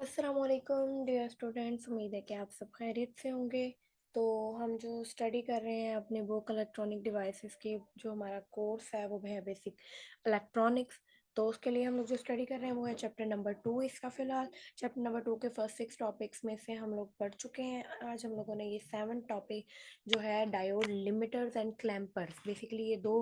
अस्सलामुअलैकुम dear students, उम्मीद है कि आप सब खैरियत से होंगे। तो हम जो स्टडी कर रहे हैं अपने बुक इलेक्ट्रॉनिक डिवाइसेस की, जो हमारा कोर्स है वो है बेसिक इलेक्ट्रॉनिक्स। तो उसके लिए हम लोग जो स्टडी कर रहे हैं वो है चैप्टर नंबर 2। इसका फ़िलहाल चैप्टर नंबर 2 के फर्स्ट 6 टॉपिक्स में से हम लोग पढ़ चुके हैं। आज हम लोगों ने ये 7 टॉपिक जो है डायोड लिमिटर्स एंड क्लैम्पर्स, बेसिकली ये दो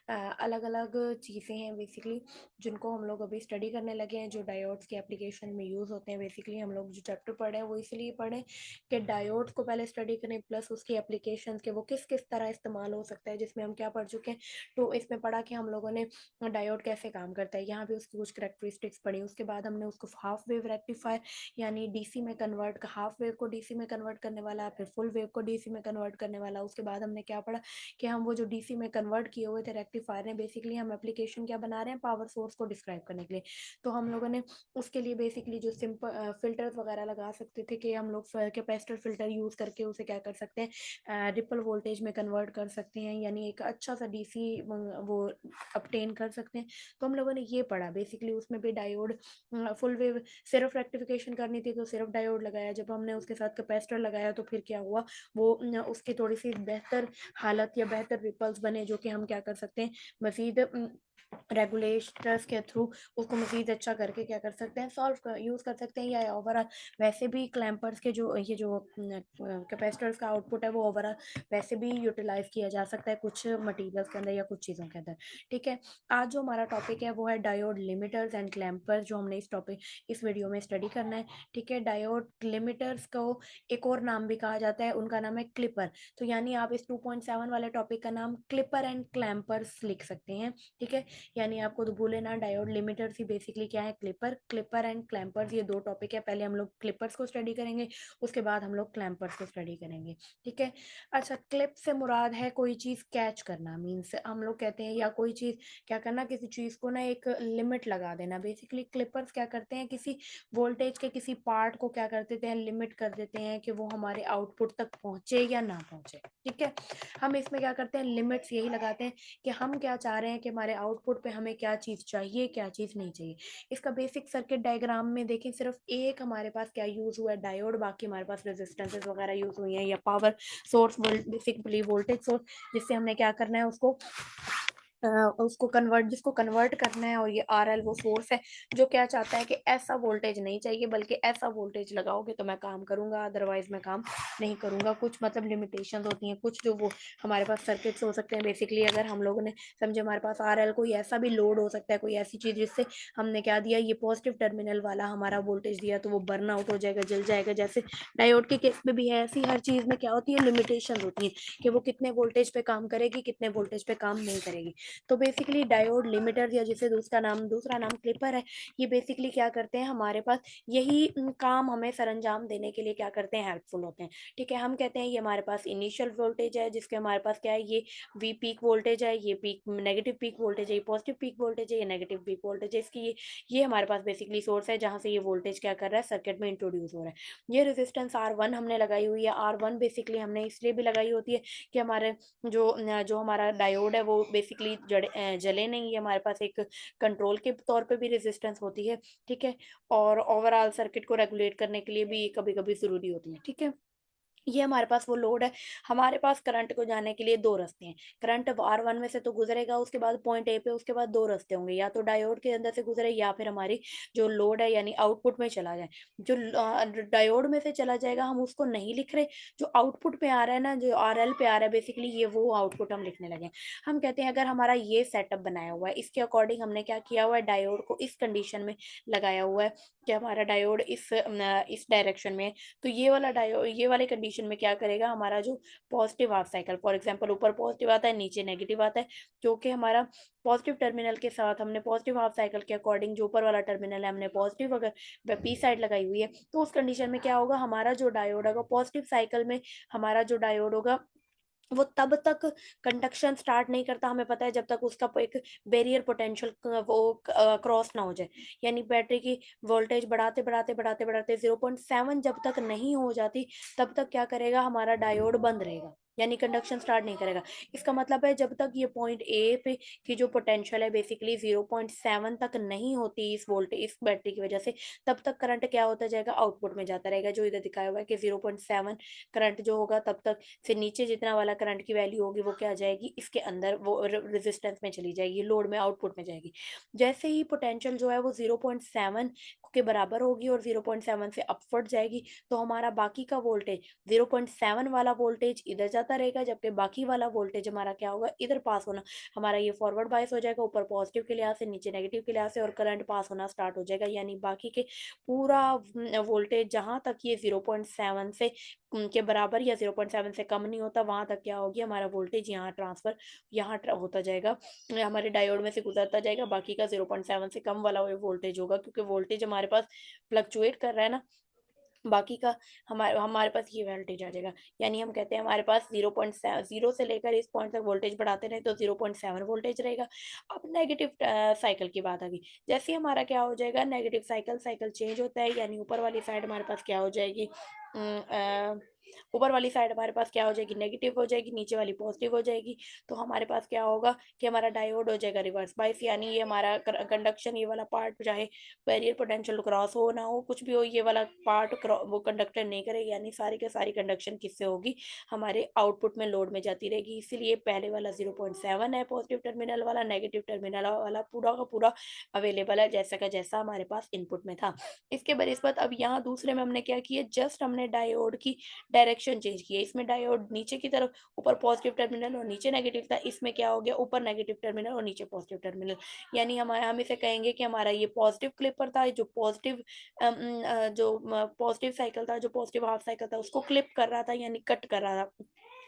अलग अलग चीज़ें हैं बेसिकली, जिनको हम लोग अभी स्टडी करने लगे हैं, जो डायोड्स के एप्लीकेशन में यूज़ होते हैं। बेसिकली हम लोग जो चैप्टर पढ़े हैं वो इसलिए पढ़े कि डायोड्स को पहले स्टडी करें, प्लस उसकी एप्लीकेशन के वो किस किस तरह इस्तेमाल हो सकता है, जिसमें हम क्या पढ़ चुके हैं। तो इसमें पढ़ा कि हम लोगों ने डायोड कैसे काम करता है, यहाँ पे उसकी कुछ करेक्टरिस्टिक्स पढ़ी। उसके बाद हमने उसको हाफ वेव रेक्टिफायर यानी डीसी में कन्वर्ट, हाफ वेव को डीसी में कन्वर्ट करने वाला, फिर फुल वेव को डीसी में कन्वर्ट करने वाला। उसके बाद हमने क्या पढ़ा कि हम वो जो डीसी में कन्वर्ट किए हुए थे रेक्टिफायर ने, बेसिकली हम एप्लीकेशन क्या बना रहे हैं, पावर सोर्स को डिस्क्राइब करने के लिए। तो हम लोगों ने उसके लिए बेसिकली जो सिंपल फिल्टर्स वगैरह लगा सकते थे, कि हम लोग कैपेसिटर फिल्टर यूज़ करके उसे क्या कर सकते हैं, रिपल वोल्टेज में कन्वर्ट कर सकते हैं, यानी एक अच्छा सा डीसी वो अपटेन कर सकते हैं। तो हम लोगों ने ये पढ़ा बेसिकली। उसमें भी डायोड फुल वेव सिर्फ रेक्टिफिकेशन करनी थी तो सिर्फ डायोड लगाया, जब हमने उसके साथ कैपेसिटर लगाया तो फिर क्या हुआ, वो उसकी थोड़ी सी बेहतर हालत या बेहतर रिपल्स बने, जो कि हम क्या कर सकते हैं मजीद रेगुलेटर्स के थ्रू उसको मजीद अच्छा करके क्या कर सकते हैं, सॉल्व कर यूज़ कर सकते हैं। या ओवरऑल वैसे भी क्लैम्पर्स के जो ये जो कैपेसिटर्स का आउटपुट है वो ओवरऑल वैसे भी यूटिलाइज किया जा सकता है कुछ मटेरियल्स के अंदर या कुछ चीज़ों के अंदर। ठीक है, आज जो हमारा टॉपिक है वो है डायोड लिमिटर्स एंड क्लैम्पर्स, जो हमने इस वीडियो में स्टडी करना है। ठीक है, डायोड लिमिटर्स को एक और नाम भी कहा जाता है, उनका नाम है क्लिपर। तो यानी आप इस 2.7 वाले टॉपिक का नाम क्लिपर एंड क्लैम्पर्स लिख सकते हैं। ठीक है, यानी आपको तो भूले ना, डायोड लिमिटर्स ही बेसिकली क्या है, क्लिपर एंड क्लैम्पर्स, ये दो टॉपिक है। पहले हम लोग क्लिपर्स को स्टडी करेंगे, उसके बाद हम लोग क्लैम्पर्स को स्टडी करेंगे। ठीक है, अच्छा, क्लिप से मुराद है कोई चीज़ कैच करना, मीन्स हम लोग कहते हैं या कोई चीज़ क्या करना, किसी चीज़ को ना एक लिमिट लगा देना। बेसिकली क्लिपर्स क्या करते हैं, किसी वोल्टेज के किसी पार्ट को क्या कर देते हैं, लिमिट कर देते हैं कि वो हमारे आउटपुट तक पहुंचे या ना पहुंचे। ठीक है, हम इसमें क्या करते हैं, लिमिट्स यही लगाते हैं कि हम क्या चाह रहे हैं कि हमारे आउटपुट पे हमें क्या चीज़ चाहिए, क्या चीज़ नहीं चाहिए। इसका बेसिक सर्किट डायग्राम में देखें, सिर्फ एक हमारे पास क्या यूज़ हुआ है, डायोड, बाकी हमारे पास रेजिस्टेंसेस वगैरह यूज़ हुई हैं, या power source, basically voltage source, जिससे हमने क्या करना है उसको कन्वर्ट, जिसको कन्वर्ट करना है। और ये आर एल वो सोर्स है जो क्या चाहता है कि ऐसा वोल्टेज नहीं चाहिए, बल्कि ऐसा वोल्टेज लगाओगे तो मैं काम करूंगा, अदरवाइज मैं काम नहीं करूंगा। कुछ मतलब लिमिटेशंस होती हैं, कुछ जो वो हमारे पास सर्किट्स हो सकते हैं। बेसिकली अगर हम लोगों ने समझे, हमारे पास आर एल कोई ऐसा भी लोड हो सकता है, कोई ऐसी चीज़ जिससे हमने क्या दिया, ये पॉजिटिव टर्मिनल वाला हमारा वोल्टेज दिया, तो वो बर्न आउट हो जाएगा, जल जाएगा। जैसे डायोड के केस में भी है, ऐसी हर चीज़ में क्या होती है, लिमिटेशन होती है कि वो कितने वोल्टेज पे काम करेगी, कितने वोल्टेज पे काम नहीं करेगी। तो बेसिकली डायोड लिमिटर, या जिसे दूसरा नाम क्लिपर है, ये बेसिकली क्या करते हैं, हमारे पास यही काम हमें सरंजाम देने के लिए क्या करते हैं, हेल्पफुल होते हैं। ठीक है, हम कहते हैं ये हमारे पास इनिशियल वोल्टेज है, जिसके हमारे पास क्या है, ये वी पीक वोल्टेज है, ये पीक नेगेटिव पीक वोल्टेज है, ये पॉजिटिव पीक वोल्टेज है, ये नेगेटिव पीक वोल्टेज है। इसकी ये हमारे पास बेसिकली सोर्स है जहाँ से ये वोल्टेज क्या कर रहा है, सर्किट में इंट्रोड्यूस हो रहा है। ये रेजिस्टेंस R1 हमने लगाई हुई है। R1 बेसिकली हमने इसलिए भी लगाई होती है कि हमारे जो हमारा डायोड है वो बेसिकली जले नहीं, है हमारे पास एक कंट्रोल के तौर पे भी रेजिस्टेंस होती है। ठीक है, और ओवरऑल सर्किट को रेगुलेट करने के लिए भी कभी कभी जरूरी होती है। ठीक है, ये हमारे पास वो लोड है। हमारे पास करंट को जाने के लिए दो रास्ते हैं। करंट R1 में से तो गुजरेगा, उसके बाद पॉइंट ए पे, उसके बाद दो रास्ते होंगे, या तो डायोड के अंदर से गुजरे, या फिर हमारी जो लोड है यानी आउटपुट में चला जाए। जो डायोड में से चला जाएगा हम उसको नहीं लिख रहे, जो आउटपुट पे आ रहा है ना, जो RL पे आ रहा है, बेसिकली ये वो आउटपुट हम लिखने लगे। हम कहते हैं अगर हमारा ये सेटअप बनाया हुआ है, इसके अकॉर्डिंग हमने क्या किया हुआ है, डायोड को इस कंडीशन में लगाया हुआ है कि हमारा डायोड इस डायरेक्शन में है। तो ये वाला डायोड, ये वाले कंडीशन में क्या करेगा, हमारा जो positive half cycle, for example ऊपर पॉजिटिव आता है, नीचे नेगेटिव आता है, क्योंकि हमारा पॉजिटिव टर्मिनल के साथ हमने पॉजिटिव हाफ साइकिल के अकॉर्डिंग जो ऊपर वाला टर्मिनल है हमने पॉजिटिव अगर पी साइड लगाई हुई है, तो उस कंडीशन में क्या होगा, हमारा जो डायोड होगा पॉजिटिव साइकिल में, हमारा जो डायोड होगा वो तब तक कंडक्शन स्टार्ट नहीं करता, हमें पता है, जब तक उसका एक बैरियर पोटेंशियल वो क्रॉस ना हो जाए। यानी बैटरी की वोल्टेज बढ़ाते बढ़ाते बढ़ाते बढ़ाते 0.7 जब तक नहीं हो जाती, तब तक क्या करेगा, हमारा डायोड बंद रहेगा। यानी कंडक्शन स्टार्ट नहीं करेगा। इसका मतलब है जब तक ये पॉइंट ए पे की जो पोटेंशियल है बेसिकली 0.7 तक नहीं होती इस वोल्टेज इस बैटरी की वजह से, तब तक करंट क्या होता जाएगा, आउटपुट में जाता रहेगा, जो इधर दिखाया हुआ है कि 0.7 करंट जो होगा तब तक, फिर नीचे जितना वाला करंट की वैल्यू होगी वो क्या आ जाएगी, इसके अंदर वो रेजिस्टेंस में चली जाएगी, लोड में आउटपुट में जाएगी। जैसे ही पोटेंशियल जो है वो 0.7 के बराबर होगी और 0.7 से अपवर्ड जाएगी, तो हमारा बाकी का वोल्टेज 0.7 वाला वोल्टेज इधर जाता रहेगा, जबकि बाकी वाला वोल्टेज हमारा क्या होगा, इधर पास होना, हमारा ये फॉरवर्ड बायस हो जाएगा, ऊपर पॉजिटिव के लिहाज से, नीचे नेगेटिव के लिहाज से, और करंट पास होना स्टार्ट हो जाएगा। यानी बाकी के पूरा वोल्टेज जहां तक ये 0.7 से के बराबर या 0.7 से कम नहीं होता, वहां तक क्या होगी, हमारा वोल्टेज यहाँ ट्रांसफर होता जाएगा, हमारे डायोड में से गुजरता जाएगा, बाकी का 0.7 से कम वाला वोल्टेज होगा, क्योंकि वोल्टेज हमारे पास फ्लक्चुएट कर रहा है ना, बाकी का हमारे हमारे पास ये वोल्टेज आ जाएगा। यानी हम कहते हैं हमारे पास 0 से लेकर इस पॉइंट तक वोल्टेज बढ़ाते रहे तो 0.7 वोल्टेज रहेगा। अब नेगेटिव साइकिल की बात आ गई। जैसे ही हमारा क्या हो जाएगा, नेगेटिव साइकिल साइकिल चेंज होता है, यानी ऊपर वाली साइड हमारे पास क्या हो जाएगी, ऊपर वाली साइड हमारे पास क्या हो जाएगी, नेगेटिव हो जाएगी, नीचे वाली पॉजिटिव हो जाएगी। तो हमारे पास क्या होगा कि हमारा डायोड हो जाएगा रिवर्स बाइस, यानी ये हमारा कंडक्शन ये वाला पार्ट चाहे बैरियर पोटेंशियल क्रॉस हो ना हो, कुछ भी हो, ये वाला पार्ट वो कंडक्टर नहीं करेगी, यानी सारी के सारी कंडक्शन किससे होगी, हमारे आउटपुट में लोड में जाती रहेगी। इसीलिए पहले वाला 0.7 है पॉजिटिव टर्मिनल वाला, नेगेटिव टर्मिनल वाला पूरा का पूरा अवेलेबल है, जैसा का जैसा हमारे पास इनपुट में था। इसके बनिस्बत अब यहाँ दूसरे में हमने क्या किया, जस्ट हमने डायोड की डायरेक्शन चेंज की है। इसमें डायोड नीचे की तरफ, ऊपर पॉजिटिव टर्मिनल और नीचे नेगेटिव था, इसमें क्या हो गया, ऊपर नेगेटिव टर्मिनल और नीचे पॉजिटिव टर्मिनल। यानी हम इसे कहेंगे कि हमारा ये पॉजिटिव क्लिपर था, जो पॉजिटिव जो पॉजिटिव साइकिल था, जो पॉजिटिव हाफ साइकिल था, उसको क्लिप कर रहा था, यानी कट कर रहा था।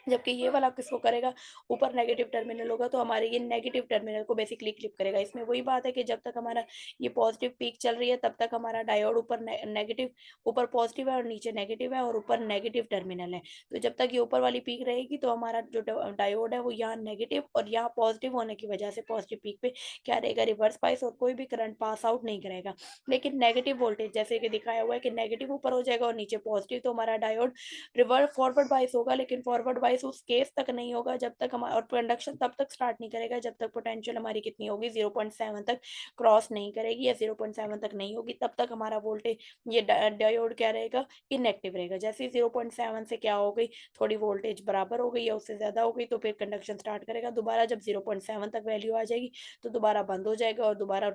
जबकि ये वाला किसको करेगा, ऊपर नेगेटिव टर्मिनल होगा तो हमारे ये नेगेटिव टर्मिनल को बेसिकली क्लिप करेगा। इसमें वही बात है कि जब तक हमारा ये पॉजिटिव पीक चल रही है तब तक हमारा डायोड ऊपर नेगेटिव, ऊपर पॉजिटिव है और नीचे नेगेटिव है और ऊपर नेगेटिव टर्मिनल है। तो जब तक ये ऊपर वाली पीक रहेगी तो हमारा जो डायोड है वो यहाँ नेगेटिव और यहाँ पॉजिटिव होने की वजह से पॉजिटिव पीक पे क्या रहेगा, रिवर्स बाइस, और कोई भी करंट पास आउट नहीं करेगा। लेकिन नेगेटिव वोल्टेज जैसे कि दिखाया हुआ है कि नेगेटिव ऊपर हो जाएगा और नीचे पॉजिटिव, तो हमारा डायोड रिवर्स फॉरवर्ड बाइस होगा, लेकिन फॉरवर्ड बाइस उस केस तक नहीं होगा जब तक हमारा, और कंडक्शन तब तक स्टार्ट नहीं करेगा जब तक पोटेंशियल हमारी कितनी होगी, 0.7 तक क्रॉस नहीं करेगी या 0.7 तक नहीं होगी, तब तक हमारा वोल्टेज ये डायोड क्या रहेगा, इनएक्टिव रहेगा। जैसे ही 0.7 से क्या हो गई, थोड़ी वोल्टेज बराबर हो गई या उससे ज्यादा हो गई, तो फिर कंडक्शन स्टार्ट करेगा दोबारा, जब 0.7 तक वैल्यू आ जाएगी तो दोबारा बंद हो जाएगा और दोबारा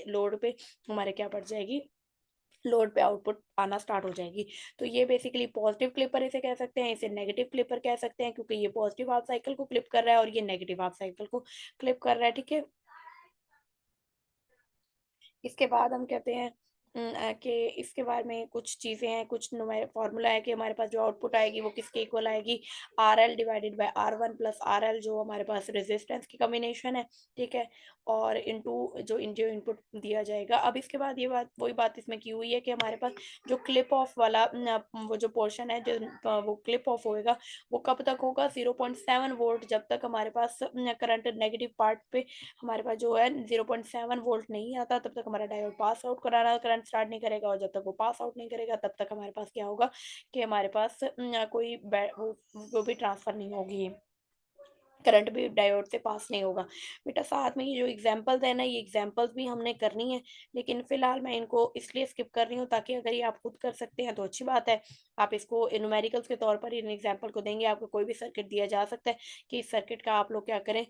लोड पे हमारे क्या पड़ जाएगी, लोड पे आउटपुट आना स्टार्ट हो जाएगी। तो ये बेसिकली पॉजिटिव क्लिपर इसे कह सकते हैं, इसे नेगेटिव क्लिपर कह सकते हैं, क्योंकि ये पॉजिटिव हाफ साइकिल को क्लिप कर रहा है और ये नेगेटिव हाफ साइकिल को क्लिप कर रहा है। ठीक है, इसके बाद हम कहते हैं कि इसके बारे में कुछ चीज़ें हैं, कुछ फॉर्मूला है कि हमारे पास जो आउटपुट आएगी वो किसके इक्वल आएगी, R L divided by R one plus R L, जो हमारे पास रेजिस्टेंस की कॉम्बिनेशन है। ठीक है, और इनटू जो इनपुट दिया जाएगा। अब इसके बाद ये बात वही बात इसमें की हुई है कि हमारे पास जो क्लिप ऑफ वाला वो जो पोर्शन है, जो वो क्लिप ऑफ होएगा वो कब तक होगा, 0.7 वोल्ट जब तक हमारे पास करंट नेगेटिव पार्ट पे हमारे पास जो है 0.7 वोल्ट नहीं आता, तब तक हमारा डायोड पास आउट कराना करंट स्टार्ट नहीं करेगा, और जब तक वो पास आउट नहीं करेगा तब तक हमारे पास क्या होगा कि हमारे पास कोई वो भी ट्रांसफर नहीं होगी, करंट भी डायोड से पास नहीं होगा। बेटा साथ में ये जो एग्जांपल्स है ना, ये एग्जांपल्स भी हमने करनी है, लेकिन फिलहाल मैं इनको इसलिए स्किप कर रही हूँ ताकि अगर ये आप खुद कर सकते हैं तो अच्छी बात है। आप इसको न्यूमेरिकल्स के तौर पर इन एग्जांपल को देंगे, आपको कोई भी सर्किट दिया जा सकता है कि इस सर्किट का आप लोग क्या करें,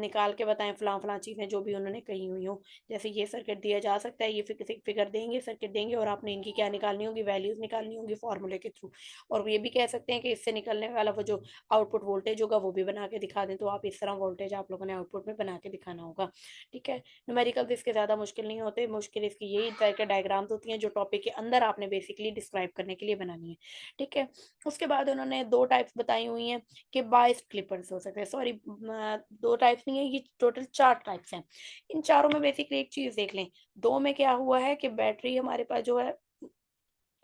निकाल के बताएं फलां फलां चीज़ें जो भी उन्होंने कही हुई हो। जैसे ये सर्किट दिया जा सकता है, ये फिगर देंगे, सर्किट देंगे, और आपने इनकी क्या निकालनी होगी, वैल्यूज निकालनी होगी फॉर्मूले के थ्रू। और ये भी कह सकते हैं कि इससे निकलने वाला वो जो आउटपुट वोल्टेज होगा वो भी बना के दिखा दें, तो आप इस तरह वोल्टेज आप लोगों ने आउटपुट में बना के दिखाना होगा। ठीक है, न्यूमेरिकल इसके ज़्यादा मुश्किल नहीं होते, मुश्किल इसकी यही तरह के डायग्राम्स होती हैं जो टॉपिक के अंदर आपने बेसिकली डिस्क्राइब करने के लिए बनानी है। ठीक है, उसके बाद उन्होंने दो टाइप्स बताई हुई हैं कि बाइस्ड क्लिपर्स हो सकते हैं, सॉरी दो टाइप्स नहीं है, ये टोटल चार टाइप्स हैं। इन चारों में बेसिकली एक चीज़ देख लें, दो में क्या हुआ है कि बैटरी हमारे पास जो है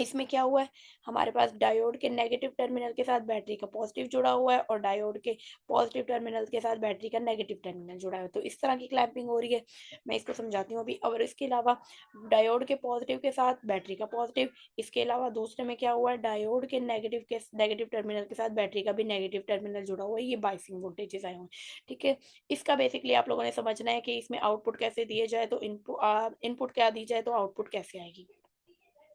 इसमें क्या हुआ है, हमारे पास डायोड के नेगेटिव टर्मिनल के साथ बैटरी का पॉजिटिव जुड़ा हुआ है और डायोड के पॉजिटिव टर्मिनल के साथ बैटरी का नेगेटिव टर्मिनल जुड़ा है। तो इस तरह की क्लैंपिंग हो रही है। मैं इसको समझाती हूँ अभी। और इसके अलावा डायोड के पॉजिटिव के साथ बैटरी का पॉजिटिव, इसके अलावा दूसरे में क्या हुआ है, डायोड के नेगेटिव टर्मिनल के साथ बैटरी का भी नेगेटिव टर्मिनल जुड़ा हुआ है। ये बाइसिंग वोल्टेजेस आए हुए हैं। ठीक है, इसका बेसिकली आप लोगों ने समझना है कि इसमें आउटपुट कैसे दिए जाए, तो इनपुट क्या दी जाए तो आउटपुट कैसे आएगी।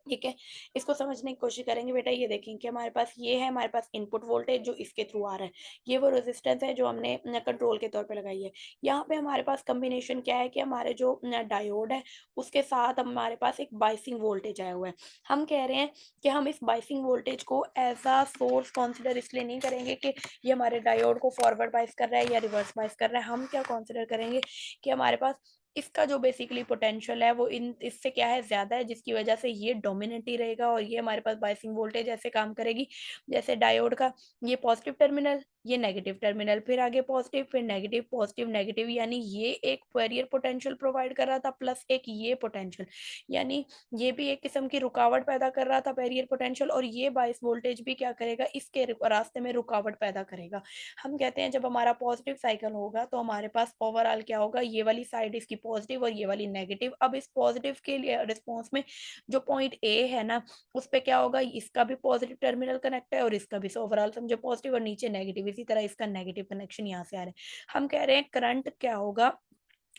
ठीक है, इसको समझने की कोशिश करेंगे बेटा। ये देखें कि हमारे पास ये है, हमारे पास इनपुट वोल्टेज जो इसके थ्रू आ रहा है। ये वो रेजिस्टेंस है जो हमने कंट्रोल के तौर पे लगाई है। यहाँ पे हमारे पास कॉम्बिनेशन क्या है कि हमारे जो डायोड है उसके साथ हमारे पास एक बाइसिंग वोल्टेज आया हुआ है। हम कह रहे हैं कि हम इस बाइसिंग वोल्टेज को एज अ सोर्स कंसिडर इसलिए नहीं करेंगे कि ये हमारे डायोड को फॉरवर्ड बाइस कर रहा है या रिवर्स बाइस कर रहा है। हम क्या कंसिडर करेंगे कि हमारे पास इसका जो बेसिकली पोटेंशियल है वो इन इससे क्या है, ज़्यादा है, जिसकी वजह से ये डोमिनेट ही रहेगा और ये हमारे पास बायसिंग वोल्टेज ऐसे काम करेगी जैसे डायोड का ये पॉजिटिव टर्मिनल, ये नेगेटिव टर्मिनल, फिर आगे पॉजिटिव, फिर नेगेटिव, पॉजिटिव, नेगेटिव, यानी ये एक बैरियर पोटेंशियल प्रोवाइड कर रहा था प्लस एक ये पोटेंशियल, यानी ये भी एक किस्म की रुकावट पैदा कर रहा था बैरियर पोटेंशियल, और ये बायस वोल्टेज भी क्या करेगा, इसके रास्ते में रुकावट पैदा करेगा। हम कहते हैं जब हमारा पॉजिटिव साइकिल होगा तो हमारे पास ओवरऑल क्या होगा, ये वाली साइड इसकी पॉजिटिव और ये वाली नेगेटिव। अब इस पॉजिटिव के लिए रिस्पॉन्स में जो पॉइंट ए है ना, उस पे क्या होगा, इसका भी पॉजिटिव टर्मिनल कनेक्ट है और इसका भी। सो ओवरऑल समझो पॉजिटिव और नीचे नेगेटिव, इसी तरह इसका नेगेटिव कनेक्शन यहाँ से आ रहा है। हम कह रहे हैं करंट क्या होगा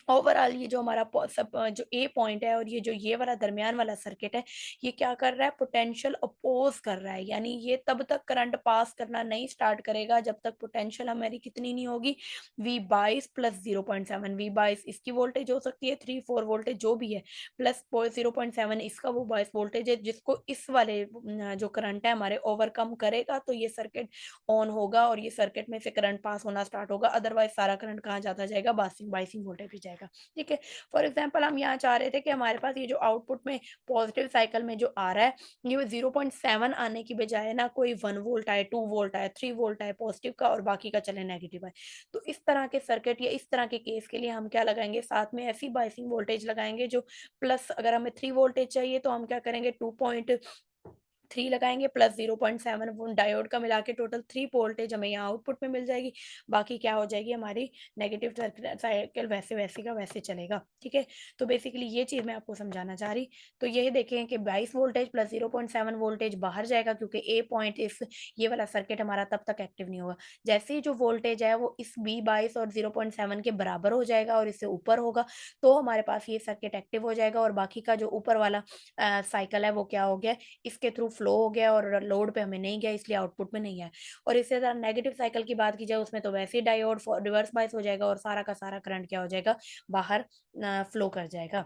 ओवरऑल, ये जो हमारा जो ए पॉइंट है और ये जो ये वाला दरमियान वाला सर्किट है, ये क्या कर रहा है, पोटेंशियल अपोज कर रहा है। यानी ये तब तक करंट पास करना नहीं स्टार्ट करेगा जब तक पोटेंशियल हमारी कितनी नहीं होगी, V22 प्लस 0.7। V22 इसकी वोल्टेज हो सकती है 3-4 वोल्टेज जो भी है, प्लस 0.7 इसका वो बाइस वोल्टेज है जिसको इस वाले जो करंट है हमारे ओवरकम करेगा, तो ये सर्किट ऑन होगा और ये सर्किट में से करंट पास होना स्टार्ट होगा। अदरवाइज सारा करंट कहाँ जाता जाएगा, बाइसिंग बाइसिंग वोल्टेज पे जाएगा। ठीक है, फॉर एग्जाम्पल हम यहाँ चाह रहे थे कि हमारे पास ये जो आउटपुट में पॉजिटिव साइकिल में जो आ रहा है, ये 0.7 आने की बजाय ना कोई 1 वोल्ट आए, 2 वोल्ट आए, 3 वोल्ट आए पॉजिटिव का और बाकी का चले नेगेटिव आए। तो इस तरह के सर्किट या इस तरह के केस के लिए हम क्या लगाएंगे, साथ में ऐसी बाइसिंग वोल्टेज लगाएंगे जो प्लस, अगर हमें 3 वोल्टेज चाहिए तो हम क्या करेंगे, 2.3 लगाएंगे प्लस 0.7 डायोड का मिला के टोटल 3 वोल्टेज हमें यहाँ आउटपुट में मिल जाएगी। बाकी क्या हो जाएगी, हमारी नेगेटिव साइकिल वैसे वैसे का वैसे चलेगा। ठीक है, तो बेसिकली ये चीज मैं आपको समझाना चाह रही। तो यही देखें कि 22 वोल्टेज प्लस 0.7 वोल्टेज बाहर जाएगा क्योंकि ए पॉइंट इस ये वाला सर्किट हमारा तब तक एक्टिव नहीं होगा। जैसे ही जो वोल्टेज है वो इस B22 और 0.7 के बराबर हो जाएगा और इससे ऊपर होगा, तो हमारे पास ये सर्किट एक्टिव हो जाएगा और बाकी का जो ऊपर वाला साइकिल है वो क्या हो गया, इसके थ्रू फ्लो हो गया और लोड पे हमें नहीं गया, इसलिए आउटपुट में नहीं आया। और इसी तरह नेगेटिव साइकिल की बात की जाए उसमें तो वैसे ही डायोड रिवर्स बायस हो जाएगा और सारा का सारा करंट क्या हो जाएगा, बाहर फ्लो कर जाएगा।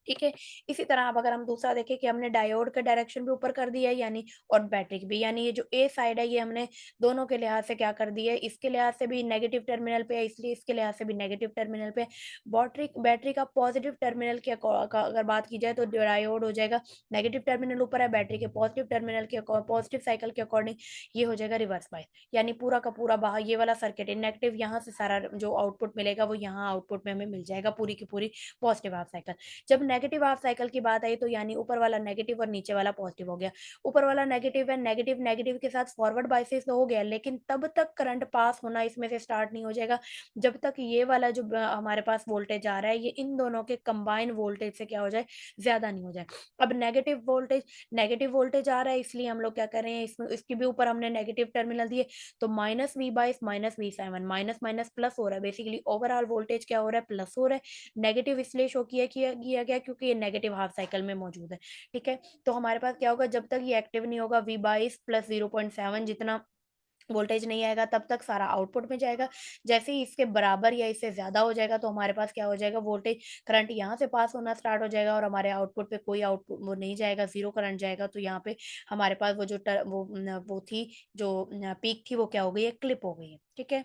ठीक है, इसी तरह अब अगर हम दूसरा देखें कि हमने डायोड का डायरेक्शन भी ऊपर कर दिया है, यानी और बैटरी की भी, यानी ये जो ए साइड है ये हमने दोनों के लिहाज से क्या कर दिया है, इसके लिहाज से भी नेगेटिव टर्मिनल पे है इसलिए इसके लिहाज से भी नेगेटिव टर्मिनल पे है। बैटरी बैटरी का पॉजिटिव टर्मिनल के अगर बात की जाए तो डायोड हो जाएगा नेगेटिव टर्मिनल ऊपर है, बैटरी के पॉजिटिव टर्मिनल के पॉजिटिव साइकिल के अकॉर्डिंग ये हो जाएगा रिवर्स बायस। यानी पूरा का पूरा बाहर ये वाला सर्किट इनएक्टिव, यहाँ से सारा जो आउटपुट मिलेगा वो यहाँ आउटपुट में हमें मिल जाएगा पूरी की पूरी पॉजिटिव हाफ साइकिल। जब नेगेटिव हाफ साइकिल की बात आई तो यानी ऊपर वाला नेगेटिव और नीचे वाला पॉजिटिव हो गया। ऊपर वाला नेगेटिव है, नेगेटिव नेगेटिव के साथ फॉरवर्ड बायसेस हो गया, लेकिन तब तक करंट पास होना इसमें से स्टार्ट नहीं हो जाएगा जब तक ये वाला जो हमारे पास वोल्टेज आ रहा है ये इन दोनों के कंबाइन वोल्टेज से क्या हो जाए, ज्यादा नहीं हो जाए। अब नेगेटिव वोल्टेज आ रहा है इसलिए हम लोग क्या कर रहे हैं, इसमें इसके भी ऊपर हमने नेगेटिव टर्मिनल दिए, तो -V22 -V7 minus minus plus हो रहा है। बेसिकली ओवरऑल वोल्टेज क्या हो रहा है, प्लस हो रहा है। नेगेटिव इसलिए शो किया गया क्योंकि ये नेगेटिव हाफ साइकिल में मौजूद है। ठीक है, तो हमारे पास क्या होगा, जब तक ये एक्टिव नहीं होगा V22 प्लस 0.7 जितना वोल्टेज नहीं आएगा तब तक सारा आउटपुट में जाएगा। जैसे ही इसके बराबर या इससे ज्यादा हो जाएगा तो हमारे पास क्या हो जाएगा, वोल्टेज करंट यहाँ से पास होना स्टार्ट हो जाएगा और हमारे आउटपुट पे कोई आउटपुट वो नहीं जाएगा, जीरो करंट जाएगा। तो यहाँ पे हमारे पास वो जो वो थी जो पीक थी वो क्या हो गई है, क्लिप हो गई है। ठीक है,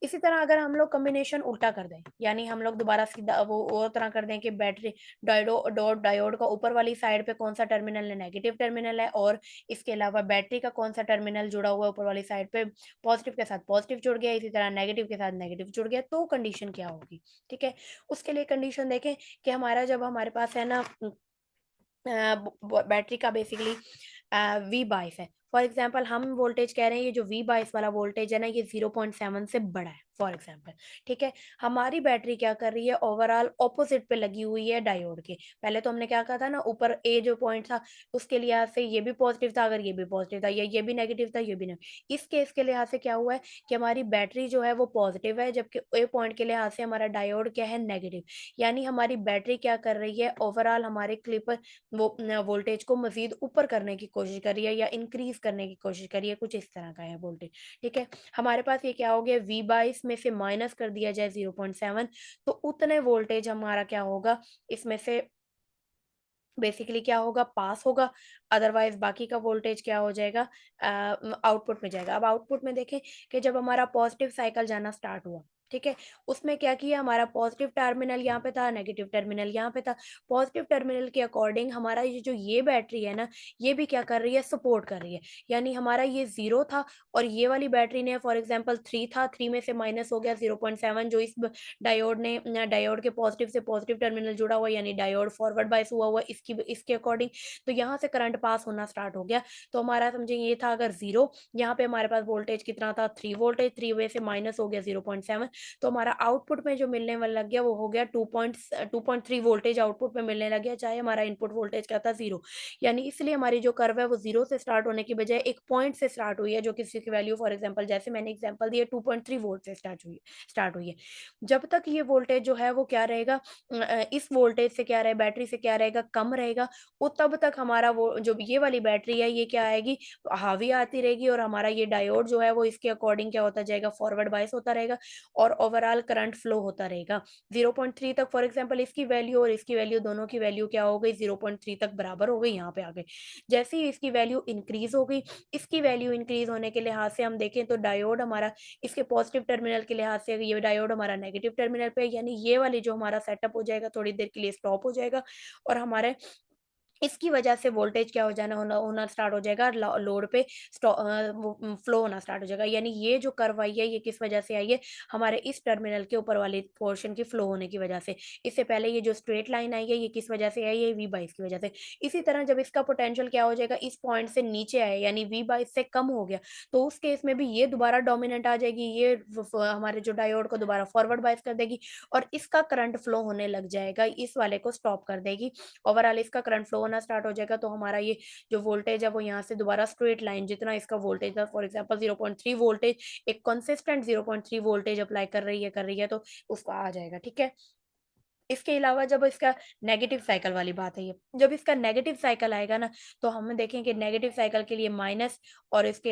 इसी तरह अगर हम लोग कॉम्बिनेशन उल्टा कर दें, यानी हम लोग दोबारा सीधा वो तरह कर दें कि बैटरी डायोड का ऊपर वाली साइड पे कौन सा टर्मिनल है, नेगेटिव टर्मिनल है, और इसके अलावा बैटरी का कौन सा टर्मिनल जुड़ा हुआ है ऊपर वाली साइड पे, पॉजिटिव के साथ पॉजिटिव जुड़ गया, इसी तरह नेगेटिव के साथ नेगेटिव जुड़ गया, तो कंडीशन क्या होगी। ठीक है, उसके लिए कंडीशन देखें कि हमारा जब हमारे पास है ना बैटरी का बेसिकली वी बाइस है। फॉर एग्जांपल हम वोल्टेज कह रहे हैं, ये जो वी बाइस वाला वोल्टेज है ना, ये 0.7 से बड़ा है फॉर एग्जांपल, ठीक है। हमारी बैटरी क्या कर रही है, ओवरऑल ऑपोजिट पे लगी हुई है डायोड के। पहले तो हमने क्या कहा था ना, ऊपर ए जो पॉइंट था उसके लिहाज से ये भी पॉजिटिव था, अगर ये भी पॉजिटिव था, या ये भी नेगेटिव था, ये भी नेगेटिव। इस केस के लिहाज से क्या हुआ है कि हमारी बैटरी जो है वो पॉजिटिव है, जबकि ए पॉइंट के लिहाज से हमारा डायोड क्या है, नेगेटिव। यानी हमारी बैटरी क्या कर रही है, ओवरऑल हमारे क्लिप वो वोल्टेज को मज़ीद ऊपर करने की कोशिश कर रही है या इंक्रीज़ करने की कोशिश कर रही है, कुछ इस तरह का है वोल्टेज, ठीक है। हमारे पास ये क्या हो गया, V/22 में से माइनस कर दिया जाए 0.7, तो उतने वोल्टेज हमारा क्या होगा, इसमें से बेसिकली क्या होगा, पास होगा। अदरवाइज़ बाकी का वोल्टेज क्या हो जाएगा, आउटपुट में जाएगा। अब आउटपुट में देखें कि जब हमारा पॉज़िटिव साइकिल जाना स्टार्ट हुआ, ठीक है? उसमें क्या किया, हमारा पॉज़िटिव टर्मिनल यहाँ पे था, नेगेटिव टर्मिनल यहाँ पे था। पॉज़िटिव टर्मिनल के अकॉर्डिंग हमारा ये जो ये बैटरी है ना, ये भी क्या कर रही है, सपोर्ट कर रही है। यानी हमारा ये 0 था और ये वाली बैटरी ने फॉर एग्ज़ाम्पल 3 था, 3 में से माइनस हो गया 0.7, जो इस डायोड ने डायोड के पॉजिटिव से पॉजिटिव टर्मिनल जुड़ा हुआ है, यानी डायोड फॉरवर्ड बायस हुआ हुआ है इसके अकॉर्डिंग, तो यहाँ से करंट पास होना स्टार्ट हो गया। तो हमारा समझिए ये था अगर 0, यहाँ पे हमारे पास वोल्टेज कितना था, 3 वोल्टेज, 3 में से माइनस हो गया 0.7, तो हमारा आउटपुट में जो मिलने वाला लग गया वो हो गया 2.3 वोल्टेज आउटपुट में मिलने लग गया, चाहे हमारा इनपुट वोल्टेज क्या था, 0। यानी इसलिए हमारी जो कर्व है वो 0 से स्टार्ट होने की बजाय एक पॉइंट से स्टार्ट हुई है, जो किसी की वैल्यू फॉर एग्जांपल जैसे मैंने एग्जांपल दिया 2.3 वोल्ट से स्टार्ट हुई है। जब तक ये वोल्टेज जो है वो क्या रहेगा, इस वोल्टेज से क्या रहे, बैटरी से क्या रहेगा, कम रहेगा, वो तब तक हमारा वो जो ये वाली बैटरी है ये क्या आएगी, हावी आती रहेगी, और हमारा ये डायोड जो है वो इसके अकॉर्डिंग क्या होता जाएगा, फॉरवर्ड बायस होता रहेगा और ओवरऑल करंट फ्लो होता रहेगा। 0.3 तक फॉर एग्जांपल इसकी वैल्यू और इसकी वैल्यू, दोनों की वैल्यू क्या हो गई, 0.3 तक बराबर हो गई, यहाँ पे आ गए। जैसे ही इसकी वैल्यू इंक्रीज हो गई, इसकी वैल्यू इंक्रीज होने के लिहाज से हम देखें तो डायोड हमारा इसके पॉजिटिव टर्मिनल के लिहाज से ये डायोड हमारा नेगेटिव टर्मिनल पे है, यानी ये वाली जो हमारा सेटअप हो जाएगा थोड़ी देर के लिए स्टॉप हो जाएगा, और हमारे इसकी वजह से वोल्टेज क्या हो जाना होना होना स्टार्ट हो जाएगा, लोड पे वो फ्लो होना स्टार्ट हो जाएगा। यानी ये जो कर्व आई है ये किस वजह से आई है, हमारे इस टर्मिनल के ऊपर वाले पोर्शन की फ्लो होने की वजह से। इससे पहले ये जो स्ट्रेट लाइन आई है ये किस वजह से आई है, V/22 की वजह से। इसी तरह जब इसका पोटेंशियल क्या हो जाएगा, इस पॉइंट से नीचे आए यानी V/22 से कम हो गया, तो उस केस में भी ये दोबारा डोमिनेंट आ जाएगी, ये हमारे जो डायोड को दोबारा फॉरवर्ड बायस कर देगी और इसका करंट फ्लो होने लग जाएगा, इस वाले को स्टॉप कर देगी। ओवरऑल इसका करंट फ्लो होना स्टार्ट हो जाएगा, तो हमारा ये जो वोल्टेज है वो यहाँ से दोबारा स्ट्रेट लाइन जितना इसका वोल्टेज था, फॉर एग्जांपल 0.3 वोल्टेज, एक कंसिस्टेंट 0.3 वोल्टेज अप्लाई कर रही है तो उसका आ जाएगा, ठीक है। इसके अलावा जब इसका नेगेटिव साइकिल वाली बात है ये, जब इसका नेगेटिव साइकिल आएगा ना, तो हम देखें कि नेगेटिव साइकिल के लिए माइनस, और इसके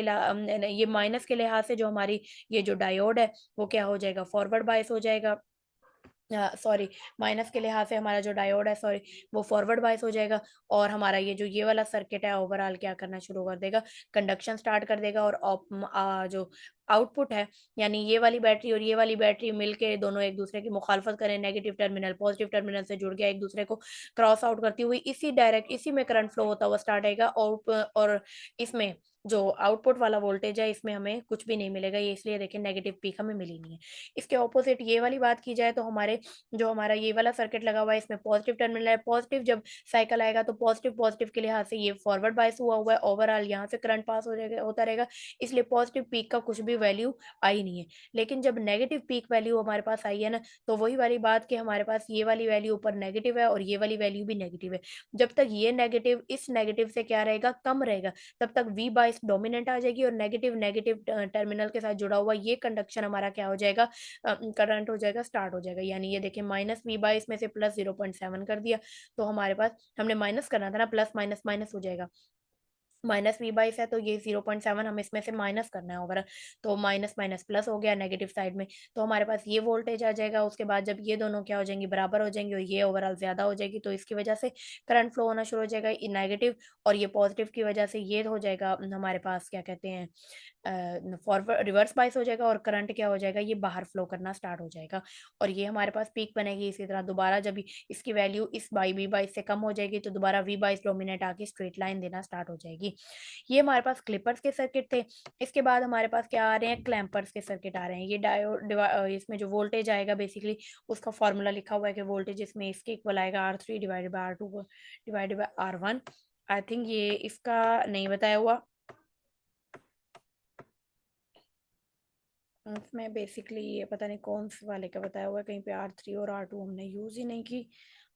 ये माइनस के लिहाज से जो हमारी ये जो डायोड है वो क्या हो जाएगा, फॉरवर्ड बायस हो जाएगा। सॉरी, माइनस के लिहाज से हमारा जो डायोड है, सॉरी, वो फॉरवर्ड बायस हो जाएगा, और हमारा ये जो ये वाला सर्किट है ओवरऑल क्या करना शुरू कर देगा, कंडक्शन स्टार्ट कर देगा, और जो आउटपुट है, यानी ये वाली बैटरी और ये वाली बैटरी मिलके दोनों एक दूसरे की मुखालफत करें, नेगेटिव टर्मिनल पॉजिटिव टर्मिनल से जुड़ गया, एक दूसरे को क्रॉस आउट करती हुई इसी में करंट फ्लो होता हुआ स्टार्ट आएगा, और इसमें जो आउटपुट वाला वोल्टेज है इसमें हमें कुछ भी नहीं मिलेगा, ये इसलिए देखें नेगेटिव पीक हमें मिली नहीं है। इसके ऑपोजिट ये वाली बात की जाए तो हमारा ये वाला सर्किट लगा हुआ है, इसमें पॉजिटिव टर्मिनल है, पॉजिटिव जब साइकिल आएगा तो पॉजिटिव पॉजिटिव के लिहाज से ये फॉरवर्ड बायस हुआ हुआ है, ओवरऑल यहाँ से करंट पास हो जाएगा, होता रहेगा, इसलिए पॉजिटिव पीक का कुछ भी वैल्यू आई नहीं है। लेकिन जब नेगेटिव पीक वैल्यू हमारे पास आई है ना, तो वही वाली बात कि हमारे पास ये वाली वैल्यू ऊपर नेगेटिव है और ये वाली वैल्यू भी नेगेटिव है। जब तक ये नेगेटिव इस नेगेटिव से क्या रहेगा, कम रहेगा, तब तक V/22 डोमिनेंट आ जाएगी, और नेगेटिव नेगेटिव टर्मिनल के साथ जुड़ा हुआ ये कंडक्शन हमारा क्या हो जाएगा, करंट हो जाएगा, स्टार्ट हो जाएगा। यानी ये देखिए -V/22 में से प्लस 0.7 कर दिया, तो हमारे पास हमने माइनस करना था ना, प्लस माइनस माइनस हो जाएगा। -V/22 है तो ये 0.7 हमें इसमें से माइनस करना है ओवरऑल, तो माइनस माइनस प्लस हो गया नेगेटिव साइड में, तो हमारे पास ये वोल्टेज आ जाएगा। उसके बाद जब ये दोनों क्या हो जाएंगी, बराबर हो जाएंगी, और ये ओवरऑल ज़्यादा हो जाएगी, तो इसकी वजह से करंट फ्लो होना शुरू हो जाएगा, ये नेगेटिव, और ये पॉजिटिव की वजह से ये हो जाएगा हमारे पास क्या कहते हैं, फॉरवर्ड रिवर्स बायस हो जाएगा, और करंट क्या हो जाएगा, ये बाहर फ्लो करना स्टार्ट हो जाएगा, और ये हमारे पास पीक बनेगी। इसी तरह दोबारा जब इसकी वैल्यू इस V/22 से कम हो जाएगी, तो दोबारा V/22 डोमिनेट आके स्ट्रेट लाइन देना स्टार्ट हो जाएगी। थी। ये हमारे पास क्लिपर्स के सर्किट थे। इसके बाद हमारे पास क्या आ रहे हैं, क्लैंपर्स के सर्किट आ रहे हैं। ये इसमें जो वोल्टेज आएगा बेसिकली उसका फॉर्मूला लिखा हुआ है कि वोल्टेज इसमें इसके इक्वल आएगा R3 divided by R2 divided by R1। I think ये इसका नहीं बताया हुआ, उसमें बेसिकली ये पता नहीं कौन से वाले का बताया हुआ है, कहीं पे R3 और R2 हमने यूज ही नहीं की।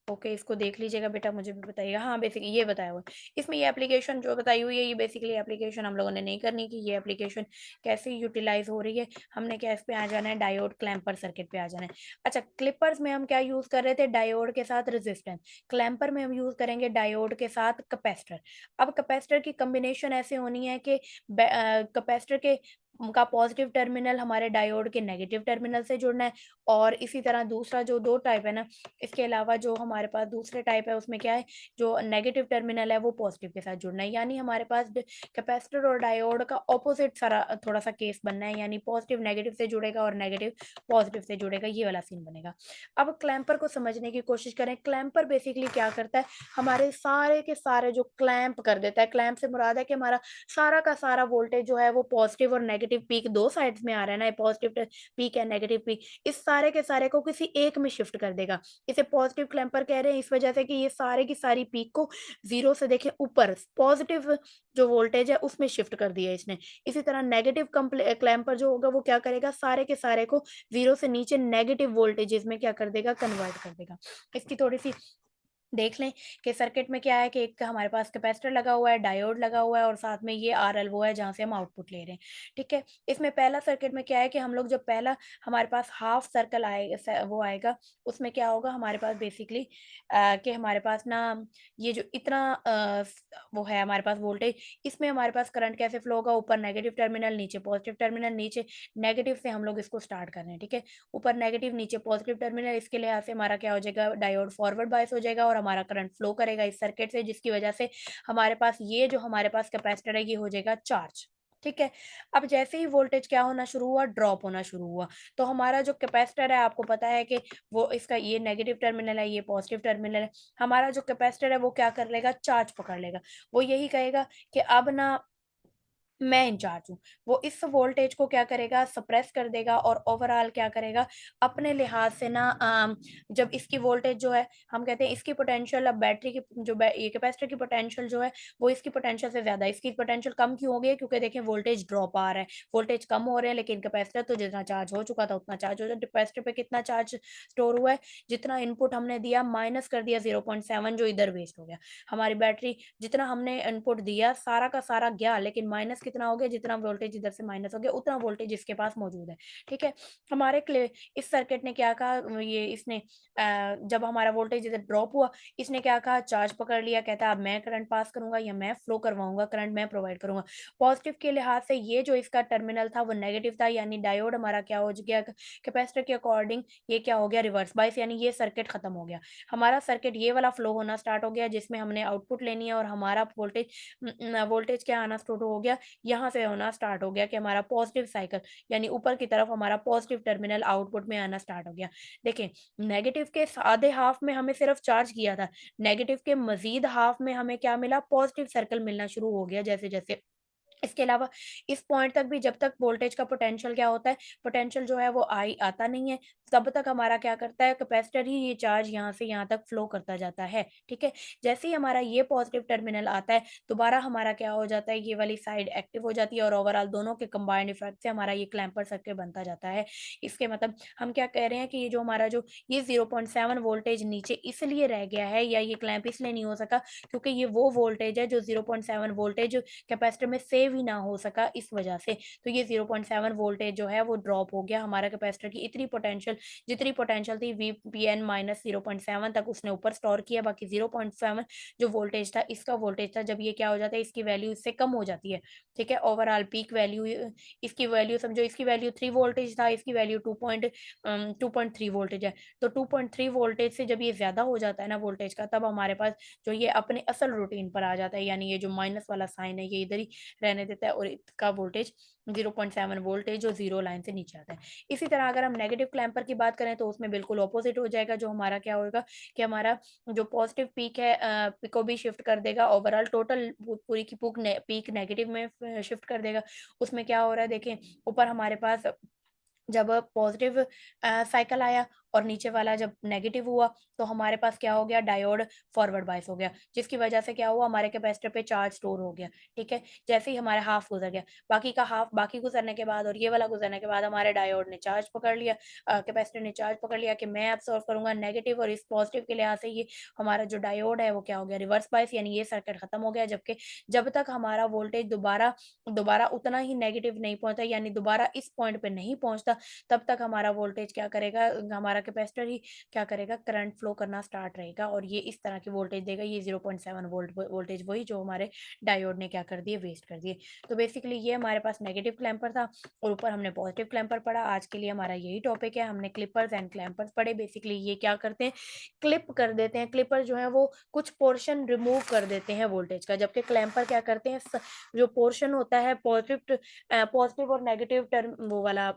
ओके, इसको देख लीजिएगा बेटा, मुझे भी बताइएगा। हाँ, बेसिकली ये बताया हुआ है इसमें, ये एप्लीकेशन जो बताई हुई है ये बेसिकली एप्लीकेशन हम लोगों ने नहीं करनी कि ये एप्लीकेशन कैसे यूटिलाइज हो रही है। हमने क्या इस पे आ जाना है, डायोड क्लैंपर सर्किट पे आ जाना है। अच्छा, क्लिपर्स में हम क्या यूज कर रहे थे, डायोड के साथ रेजिस्टेंस। क्लैंपर में हम यूज करेंगे डायोड के साथ कैपेसिटर। अब कैपेसिटर की कम्बिनेशन ऐसे होनी है कि कैपेसिटर के का पॉजिटिव टर्मिनल हमारे डायोड के नेगेटिव टर्मिनल से जुड़ना है। और इसी तरह दूसरा जो दो टाइप है ना, इसके अलावा जो हमारे पास दूसरे टाइप है उसमें क्या है, जो नेगेटिव टर्मिनल है वो पॉजिटिव के साथ जुड़ना है। यानी हमारे पास कैपेसिटर और डायोड का ऑपोजिट सारा थोड़ा सा केस बनना है, यानी पॉजिटिव नेगेटिव से जुड़ेगा और नेगेटिव पॉजिटिव से जुड़ेगा, ये वाला सीन बनेगा। अब क्लैंपर को समझने की कोशिश करें। क्लैंपर बेसिकली क्या करता है, हमारे सारे के सारे जो क्लैंप कर देता है, क्लैंप से मुराद है कि हमारा सारा का सारा वोल्टेज जो है वो पॉजिटिव और नेगेटिव पीक दो साइड्स में आ रहा है ना, पॉजिटिव पीक है नेगेटिव पीक, इस सारे के सारे को किसी एक में शिफ्ट कर देगा। इसे पॉजिटिव क्लैंपर कह रहे हैं इस वजह से कि ये सारे की सारी पीक को जीरो से देखें ऊपर पॉजिटिव जो वोल्टेज है उसमें शिफ्ट कर दिया इसने। इसी तरह नेगेटिव क्लैंपर जो होगा वो क्या करेगा, सारे के सारे को जीरो से नीचे नेगेटिव वोल्टेजेस में क्या कर देगा, कन्वर्ट कर देगा। इसकी थोड़ी सी देख लें कि सर्किट में क्या है कि एक हमारे पास कैपेसिटर लगा हुआ है, डायोड लगा हुआ है और साथ में ये RL वो है जहाँ से हम आउटपुट ले रहे हैं। ठीक है, इसमें पहला सर्किट में क्या है कि हम लोग जब पहला हमारे पास हाफ सर्कल आएगा वो आएगा, उसमें क्या होगा हमारे पास बेसिकली कि हमारे पास ना ये जो इतना वो है हमारे पास वोल्टेज, इसमें हमारे पास करंट कैसे फ्लो होगा, ऊपर नेगेटिव टर्मिनल नीचे पॉजिटिव टर्मिनल, नीचे नेगेटिव से हम लोग इसको स्टार्ट कर रहे हैं। ठीक है, ऊपर नेगेटिव नीचे पॉजिटिव टर्मिनल, इसके लिहाज से हमारा क्या हो जाएगा, डायोड फॉरवर्ड बायस हो जाएगा और हमारा करंट फ्लो करेगा इस सर्किट से, जिसकी वजह से हमारे पास ये जो हमारे पास कैपेसिटर है ये हो जाएगा चार्ज। ठीक है, अब जैसे ही वोल्टेज क्या होना शुरू हुआ, ड्रॉप होना शुरू हुआ, तो हमारा जो कैपेसिटर है आपको पता है कि वो इसका ये नेगेटिव टर्मिनल है, ये पॉजिटिव टर्मिनल है। हमारा जो कैपेसिटर है वो क्या कर लेगा, चार्ज पकड़ लेगा। वो यही कहेगा कि अब ना मैं इंचार्ज हूँ। वो इस वोल्टेज को क्या करेगा, सप्रेस कर देगा और ओवरऑल क्या करेगा, अपने लिहाज से ना जब इसकी वोल्टेज जो है, हम कहते हैं इसकी पोटेंशियल, अब बैटरी की जो ये कैपेसिटर की पोटेंशियल जो है वो इसकी पोटेंशियल से ज्यादा है। इसकी पोटेंशियल कम क्यों हो गई है, क्योंकि देखें वोल्टेज ड्रॉप आ रहा है, वोल्टेज कम हो रहे हैं, लेकिन कैपेसिटर तो जितना चार्ज हो चुका था उतना चार्ज हो जाए। कैपेसिटर पे कितना चार्ज स्टोर हुआ है, जितना इनपुट हमने दिया माइनस कर दिया 0.7 जो इधर वेस्ट हो गया। हमारी बैटरी जितना हमने इनपुट दिया सारा का सारा गया, लेकिन माइनस कितना हो गया, जितना वोल्टेज इधर से माइनस हो गया उतना वोल्टेज इसके पास मौजूद है। ठीक है, हमारे इस सर्किट ने क्या कहा, ये इसने जब हमारा वोल्टेज इधर ड्रॉप हुआ, इसने क्या कहा, चार्ज पकड़ लिया, कहता है अब मैं करंट पास करूंगा या मैं फ्लो करवाऊंगा, करंट मैं प्रोवाइड करूंगा। पॉजिटिव के लिहाज से ये जो इसका टर्मिनल था वो नेगेटिव था, यानी डायोड हमारा क्या हो गया, कैपेसिटर के अकॉर्डिंग ये क्या हो गया, रिवर्स बाइस, यानी ये सर्किट खत्म हो गया। हमारा सर्किट ये वाला फ्लो होना स्टार्ट हो गया जिसमें हमने आउटपुट लेनी है और हमारा वोल्टेज क्या आना शुरू हो गया, यहाँ से होना स्टार्ट हो गया कि हमारा पॉजिटिव साइकिल, यानी ऊपर की तरफ हमारा पॉजिटिव टर्मिनल आउटपुट में आना स्टार्ट हो गया। देखें, नेगेटिव के आधे हाफ में हमें सिर्फ चार्ज किया था, नेगेटिव के मजीद हाफ में हमें क्या मिला, पॉजिटिव सर्कल मिलना शुरू हो गया जैसे जैसे। इसके अलावा इस पॉइंट तक भी जब तक वोल्टेज का पोटेंशियल क्या होता है, पोटेंशियल जो है वो आता नहीं है, तब तक हमारा क्या करता है, कैपेसिटर ही ये चार्ज यहाँ से यहाँ तक फ्लो करता जाता है। ठीक है, जैसे ही हमारा ये पॉजिटिव टर्मिनल आता है, दोबारा हमारा क्या हो जाता है, ये वाली साइड एक्टिव हो जाती है और ओवरऑल दोनों के कंबाइंड इफेक्ट से हमारा ये क्लैंपर सर्किट बनता जाता है। इसके मतलब हम क्या कह रहे हैं कि ये जो हमारा जो ये 0.7 वोल्टेज नीचे इसलिए रह गया है, या ये क्लैंप इसलिए नहीं हो सका क्योंकि ये वो वोल्टेज है जो 0.7 वोल्टेज कैपेसिटर में सेव ही ना हो सका इस वजह से। तो ये 0.7 वोल्टेज जो है वो ड्रॉप हो गया, हमारा कैपेसिटर की इतनी पोटेंशियल, जितनी पोटेंशियल थी VPN माइनस 0.7 तक उसने ऊपर स्टोर किया, बाकी 0.7 जो वोल्टेज था इसका वोल्टेज था, जब ये क्या हो जाता है, इसकी वैल्यू इससे कम हो जाती है। ठीक है, ओवरऑल पीक वैल्यू, इसकी वैल्यू समझो, इसकी वैल्यू 3 वोल्टेज था, इसकी वैल्यू 2.3 वोल्टेज है। तो 2.3 वोल्टेज से जब ये ज्यादा हो जाता है ना वोल्टेज का, तब हमारे पास जो ये अपने असल रूटीन पर आ जाता है, यानी ये जो माइनस वाला साइन है ये इधर ही रहना रहने देता है और इसका वोल्टेज 0.7 वोल्ट है जो ज़ीरो लाइन से नीचे आता है। इसी तरह अगर हम नेगेटिव क्लैम्पर की बात करें तो उसमें बिल्कुल ऑपोज़िट हो जाएगा, जो हमारा क्या होगा कि हमारा जो पॉज़िटिव पीक है को भी शिफ्ट कर देगा, ओवरऑल टोटल पूरी की पीक नेगेटिव में शिफ्ट कर देगा। उसमें क्या हो रहा है देखें, ऊपर हमारे पास जब पॉज़िटिव साइकिल आया और नीचे वाला जब नेगेटिव हुआ, तो हमारे पास क्या हो गया, डायोड फॉरवर्ड बायस हो गया, जिसकी वजह से क्या हुआ, हमारे कैपेसिटर पे चार्ज स्टोर हो गया, ठीक है? जैसे ही हमारा हाफ गुज़र गया, बाकी का हाफ बाकी गुज़रने के बाद और ये वाला गुज़रने के बाद हमारे डायोड ने चार्ज पकड़ लिया, कैपेसिटर ने चार्ज पकड़ लिया कि मैं अब्ज़ॉर्ब करूँगा नेगेटिव, और इस पॉज़िटिव के लिहाज़ से ये हमारा जो डायोड है वो क्या हो गया, रिवर्स बायस, यानी ये सर्किट खत्म हो गया। जबकि जब तक हमारा वोल्टेज दोबारा दोबारा उतना ही नेगेटिव नहीं पहुँचता, यानी दोबारा इस पॉइंट पे नहीं पहुँचता, तब तक हमारा वोल्टेज क्या करेगा, हमारा कैपेसिटर ही क्या करेगा, करंट फ्लो करना स्टार्ट रहेगा और ये इस तरह की वोल्टेज देगा। ये 0.7 वोल्ट वोल्टेज वही जो हमारे डायोड ने क्या कर दिए, वेस्ट कर दिए। तो बेसिकली ये हमारे पास नेगेटिव क्लैम्पर था और ऊपर हमने पॉजिटिव क्लैम्पर पढ़ा। आज के लिए हमारा यही टॉपिक है। हमने क्लिपर्स एंड क्लैम्पर्स पढ़े। बेसिकली ये क्या करते हैं, क्लिप कर देते हैं। क्लिपर जो है वो कुछ पोर्शन रिमूव कर देते हैं वोल्टेज का, जबकि क्लैम्पर क्या करते हैं, जो पोर्शन होता है पॉजिटिव और नेगेटिव टर्म वो वाला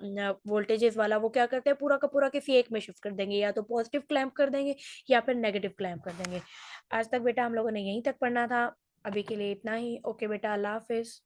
वोल्टेजेस वाला, वो क्या करते हैं, पूरा का पूरा किसी एक में शिफ्ट कर देंगे, या तो पॉजिटिव क्लैम्प कर देंगे या फिर नेगेटिव क्लैम्प कर देंगे। आज तक बेटा हम लोगों ने यहीं तक पढ़ना था। अभी के लिए इतना ही। ओके बेटा, अल्लाह हाफिज।